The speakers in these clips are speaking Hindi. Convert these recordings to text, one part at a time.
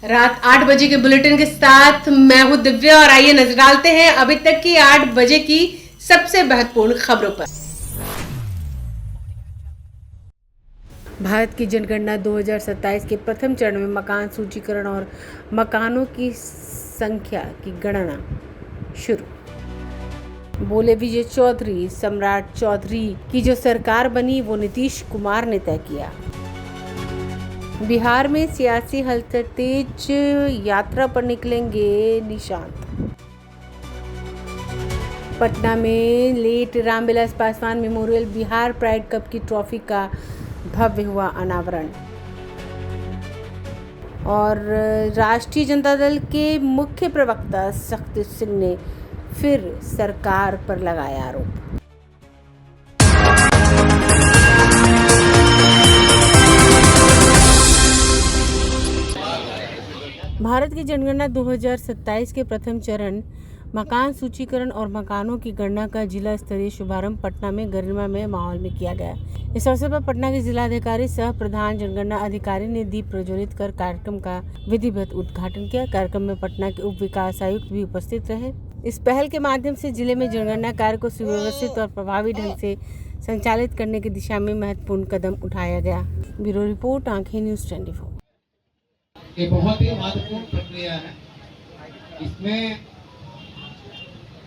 रात 8 बजे के बुलेटिन के साथ मैं हूं दिव्या और आइए नजर डालते हैं अभी तक की 8 बजे की सबसे महत्वपूर्ण खबरों पर। भारत की जनगणना 2027 के प्रथम चरण में मकान सूचीकरण और मकानों की संख्या की गणना शुरू। बोले विजय चौधरी। सम्राट चौधरी की जो सरकार बनी वो नीतीश कुमार ने तय किया। बिहार में सियासी हलचल तेज, यात्रा पर निकलेंगे निशांत। पटना में late Ramvilas Paswan memorial Bihar pride cup की ट्रॉफी का भव्य हुआ अनावरण। और राष्ट्रीय जनता दल के मुख्य प्रवक्ता शक्ति सिंह ने फिर सरकार पर लगाया आरोप। भारत की जनगणना 2027 के प्रथम चरण मकान सूचीकरण और मकानों की गणना का जिला स्तरीय शुभारंभ पटना में गरिमामय माहौल में किया गया। इस अवसर पर पटना के जिलाधिकारी सह प्रधान जनगणना अधिकारी ने दीप प्रज्वलित कर कार्यक्रम का विधिवत उद्घाटन किया। कार्यक्रम में पटना के उप विकास आयुक्त भी उपस्थित रहे। इस पहल के माध्यम से जिले में जनगणना कार्य को सुव्यवस्थित और प्रभावी ढंग से संचालित करने की दिशा में महत्वपूर्ण कदम उठाया गया। ब्यूरो रिपोर्ट, आंखें न्यूज़ 24। ये बहुत ही महत्वपूर्ण प्रक्रिया है। इसमें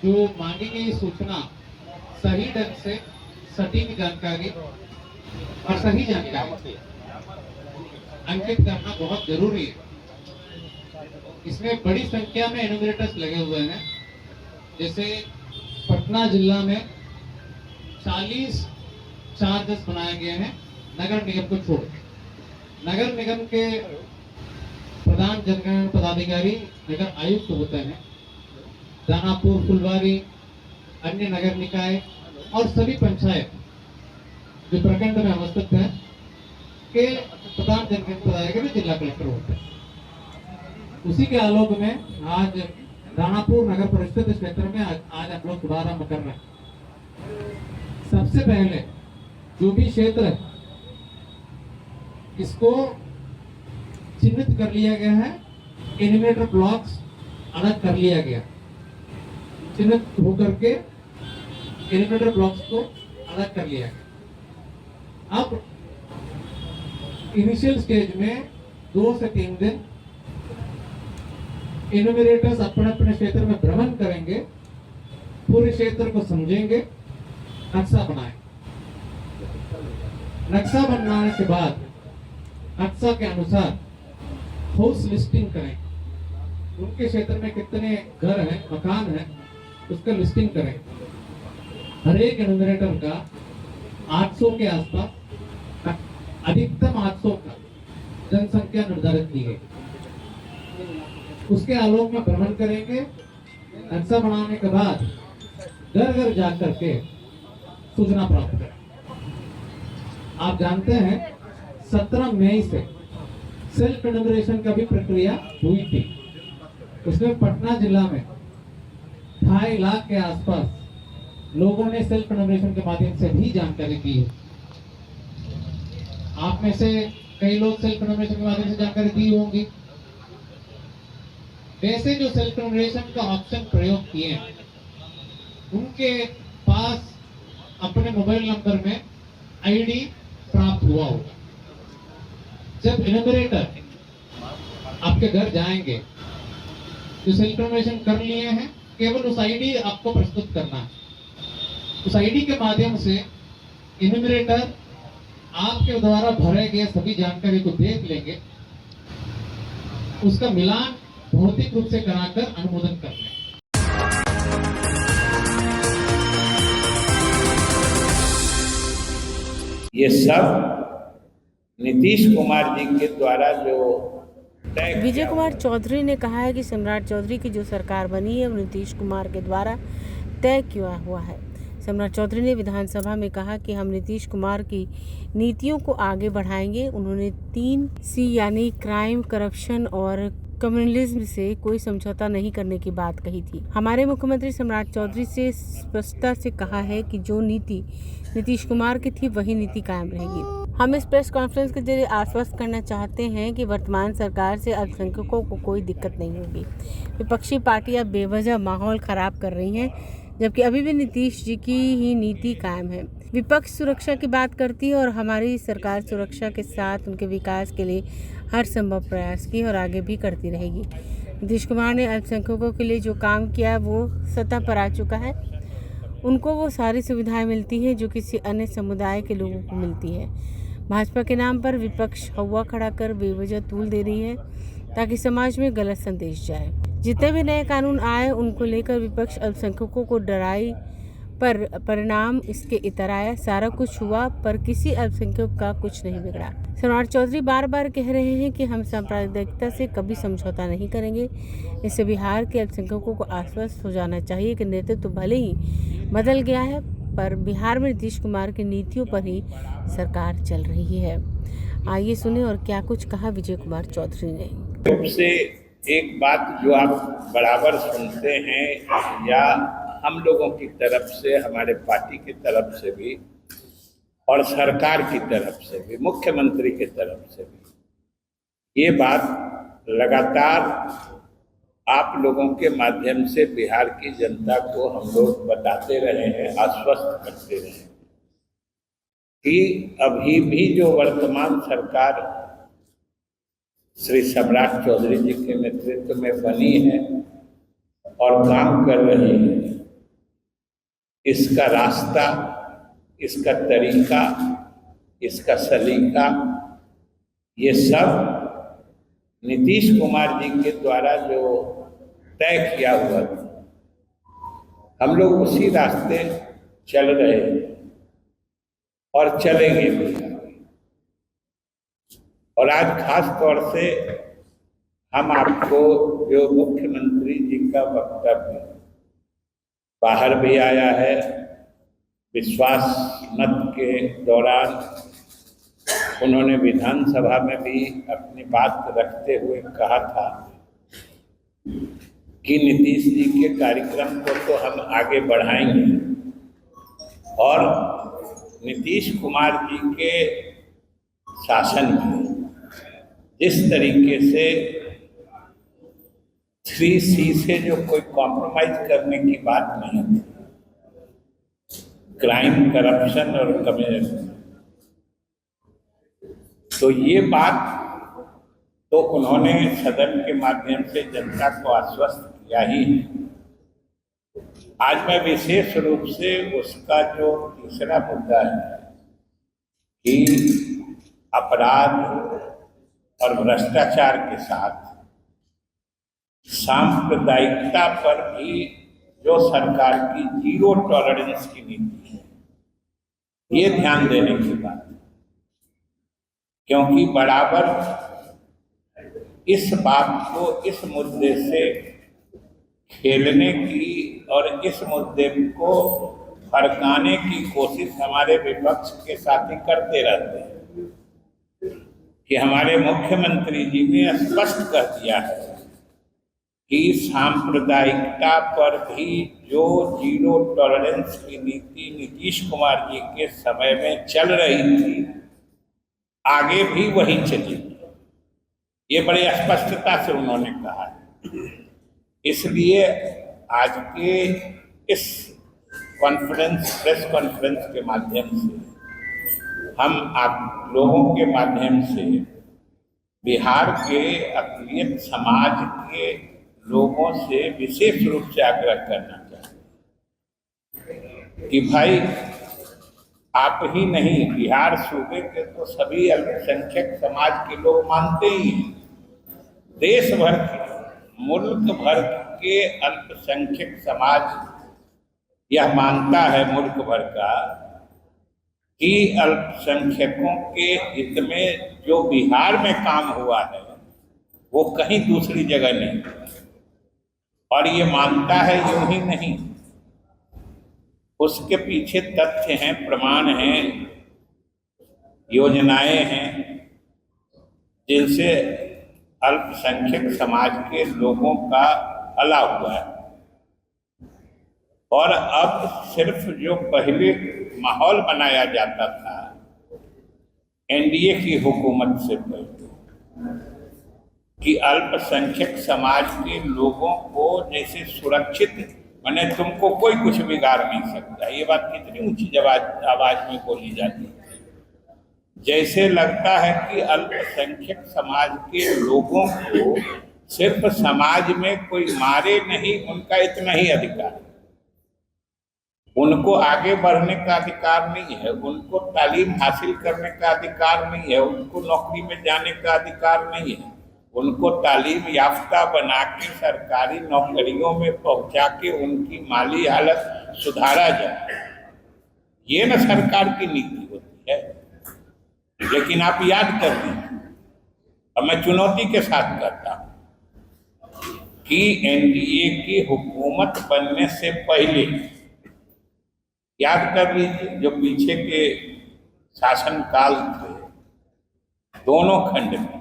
जो मांगी गई सूचना सही ढंग से सटीक जानकारी और सही जानकारी अंकित करना बहुत जरूरी है। इसमें बड़ी संख्या में एनुमरेटर्स लगे हुए हैं। जैसे पटना जिला में 40 चार्जेस बनाए गए हैं नगर निगम को छोड़। नगर निगम के प्रधान जनगणना पदाधिकारी नगर आयुक्त होते हैं। दानापुर, फुलवारी, अन्य नगर निकाय और सभी पंचायत जो प्रखंड में अवस्थित है के प्रधान जनगणना पदाधिकारी जिला कलेक्टर होते हैं। उसी के आलोक में आज दानापुर नगर परिषद क्षेत्र में आज हम लोग शुभारंभ कर रहे हैं। सबसे पहले जो भी क्षेत्र है इसको चिन्हित कर लिया गया है। एनिमेटर ब्लॉक्स अलग कर लिया गया, चिन्हित होकर के एनिमेटर ब्लॉक्स को अलग कर लिया गया। अब इनिशियल स्टेज में 2 से 3 दिन एनुमरेटर्स अपने अपने क्षेत्र में भ्रमण करेंगे, पूरे क्षेत्र को समझेंगे, नक्शा बनाएंगे। नक्शा बनाने के बाद नक्शा के अनुसार हाउस लिस्टिंग करें। उनके क्षेत्र में कितने घर हैं, मकान हैं, उसका लिस्टिंग करें। हर एक एनुमरेटर का 800 के आसपास, अधिकतम 800 का जनसंख्या निर्धारित की गई। उसके आलोक में भ्रमण करेंगे। नक्शा बनाने के बाद घर घर जाकर के सूचना प्राप्त करें। आप जानते हैं 17 मई से सेल्फ एनुमरेशन का भी प्रक्रिया हुई थी। उसमें पटना जिला में 2.5 लाख के आसपास लोगों ने सेल्फ एनुमरेशन के माध्यम से भी जानकारी दी है। आप में से कई लोग सेल्फ एनुमरेशन के माध्यम से जानकारी दी होंगी। वैसे जो सेल्फ एनुमरेशन का ऑप्शन प्रयोग किए हैं उनके पास अपने मोबाइल नंबर में आईडी प्राप्त हुआ होगा। जब एनुमरेटर आपके घर जाएंगे जो सेल्फ एनुमरेशन कर लिए हैं, केवल उस आईडी आपको प्रस्तुत करना है। उस आईडी के माध्यम से एनुमरेटर आपके द्वारा भरे गए सभी जानकारी को देख लेंगे, उसका मिलान भौतिक रूप से कराकर अनुमोदन कर लेंगे। ये सब नीतीश कुमार जी के द्वारा जो विजय कुमार चौधरी ने कहा है कि सम्राट चौधरी की जो सरकार बनी है वो नीतीश कुमार के द्वारा तय किया हुआ है। सम्राट चौधरी ने विधानसभा में कहा कि हम नीतीश कुमार की नीतियों को आगे बढ़ाएंगे। उन्होंने 3C यानी क्राइम, करप्शन और कम्युनलिज्म से कोई समझौता नहीं करने की बात कही थी। हमारे मुख्यमंत्री सम्राट चौधरी से स्पष्टता से कहा है कि जो नीति नीतीश कुमार की थी वही नीति कायम रहेगी। हम इस प्रेस कॉन्फ्रेंस के जरिए आश्वस्त करना चाहते हैं कि वर्तमान सरकार से अल्पसंख्यकों को कोई दिक्कत नहीं होगी। विपक्षी पार्टियां बेवजह माहौल खराब कर रही हैं, जबकि अभी भी नीतीश जी की ही नीति कायम है। विपक्ष सुरक्षा की बात करती है और हमारी सरकार सुरक्षा के साथ उनके विकास के लिए हर संभव प्रयास की और आगे भी करती रहेगी। नीतीश कुमार ने अल्पसंख्यकों के लिए जो काम किया वो सत्ता पर आ चुका है। उनको वो सारी सुविधाएं मिलती हैं जो किसी अन्य समुदाय के लोगों को मिलती है। भाजपा के नाम पर विपक्ष हवा खड़ा कर बेवजह तूल दे रही है ताकि समाज में गलत संदेश जाए। जितने भी नए कानून आए उनको लेकर विपक्ष अल्पसंख्यकों को डराई, पर परिणाम इसके इतराया। सारा कुछ हुआ पर किसी अल्पसंख्यक का कुछ नहीं बिगड़ा। सम्राट चौधरी बार बार कह रहे हैं कि हम सांप्रदायिकता से कभी समझौता नहीं करेंगे। इससे बिहार के अल्पसंख्यकों को आश्वस्त हो जाना चाहिए कि नेतृत्व भले ही बदल गया है पर बिहार में नीतीश कुमार की नीतियों पर ही सरकार चल रही है। आइए सुने और क्या कुछ कहा विजय कुमार चौधरी ने। रूप से एक बात जो आप बराबर सुनते हैं या हम लोगों की तरफ से, हमारे पार्टी की तरफ से भी और सरकार की तरफ से भी, मुख्यमंत्री की तरफ से भी, ये बात लगातार आप लोगों के माध्यम से बिहार की जनता को हम लोग बताते रहे हैं, आश्वस्त करते रहे हैं कि अभी भी जो वर्तमान सरकार श्री सम्राट चौधरी जी के नेतृत्व में बनी है और काम कर रही है, इसका रास्ता, इसका तरीका, इसका सलीका, ये सब नीतीश कुमार जी के द्वारा जो तय किया हुआ था, हम लोग उसी रास्ते चल रहे हैं और चलेंगे भी। और आज खास तौर से हम आपको जो मुख्यमंत्री जी का वक्तव्य बाहर भी आया है, विश्वास मत के दौरान उन्होंने विधानसभा में भी अपनी बात रखते हुए कहा था कि नीतीश जी के कार्यक्रम को तो हम आगे बढ़ाएंगे और नीतीश कुमार जी के शासन में जिस तरीके से 3C से जो कोई कॉम्प्रोमाइज करने की बात नहीं थी, क्राइम, करप्शन और कम्युनिज्म, तो ये बात तो उन्होंने सदन के माध्यम से जनता को आश्वस्त किया ही है। आज मैं विशेष रूप से उसका जो तीसरा मुद्दा है कि अपराध और भ्रष्टाचार के साथ सांप्रदायिकता पर भी जो सरकार की जीरो टॉलरेंस की नीति है, ये ध्यान देने की बात है। क्योंकि बराबर इस बात को, इस मुद्दे से खेलने की और इस मुद्दे को फरकाने की कोशिश हमारे विपक्ष के साथी करते रहते हैं कि हमारे मुख्यमंत्री जी ने स्पष्ट कर दिया है कि सांप्रदायिकता पर भी जो जीरो टॉलरेंस की नीति नीतीश कुमार जी के समय में चल रही थी, आगे भी वही चलेगी। ये बड़े स्पष्टता से उन्होंने कहा है। इसलिए आज के इस प्रेस कॉन्फ्रेंस के माध्यम से हम आप लोगों के माध्यम से बिहार के अक़लियत समाज के लोगों से विशेष रूप से आग्रह करना चाहते हैं कि भाई आप ही नहीं, बिहार सूबे के तो सभी अल्पसंख्यक समाज के लोग मानते ही हैं। देश भर के, मुल्क भर के अल्पसंख्यक समाज यह मानता है, मुल्क भर का, कि अल्पसंख्यकों के हित में जो बिहार में काम हुआ है वो कहीं दूसरी जगह नहीं। और ये मानता है यूं ही नहीं, उसके पीछे तथ्य हैं, प्रमाण हैं, योजनाएं हैं जिनसे अल्पसंख्यक समाज के लोगों का भला हुआ है। और अब सिर्फ जो पहले माहौल बनाया जाता था एनडीए की हुकूमत से पहले कि अल्पसंख्यक समाज के लोगों को जैसे सुरक्षित, माने तुमको कोई कुछ बिगाड़ नहीं सकता। ये बात कितनी ऊंची आवाज में बोली जाती है। जैसे लगता है कि अल्पसंख्यक समाज के लोगों को सिर्फ समाज में कोई मारे नहीं, उनका इतना ही अधिकार है। उनको आगे बढ़ने का अधिकार नहीं है, उनको तालीम हासिल करने का अधिकार नहीं है, उनको नौकरी में जाने का अधिकार नहीं है, उनको तालीम याफ्ता बना के सरकारी नौकरियों में पहुंचा के उनकी माली हालत सुधारा जाए। ये न सरकार की नीति होती है। लेकिन आप याद कर लीजिए, और मैं चुनौती के साथ करता हूं कि एनडीए की हुकूमत बनने से पहले याद कर लीजिए, जो पीछे के शासनकाल थे दोनों खंड में,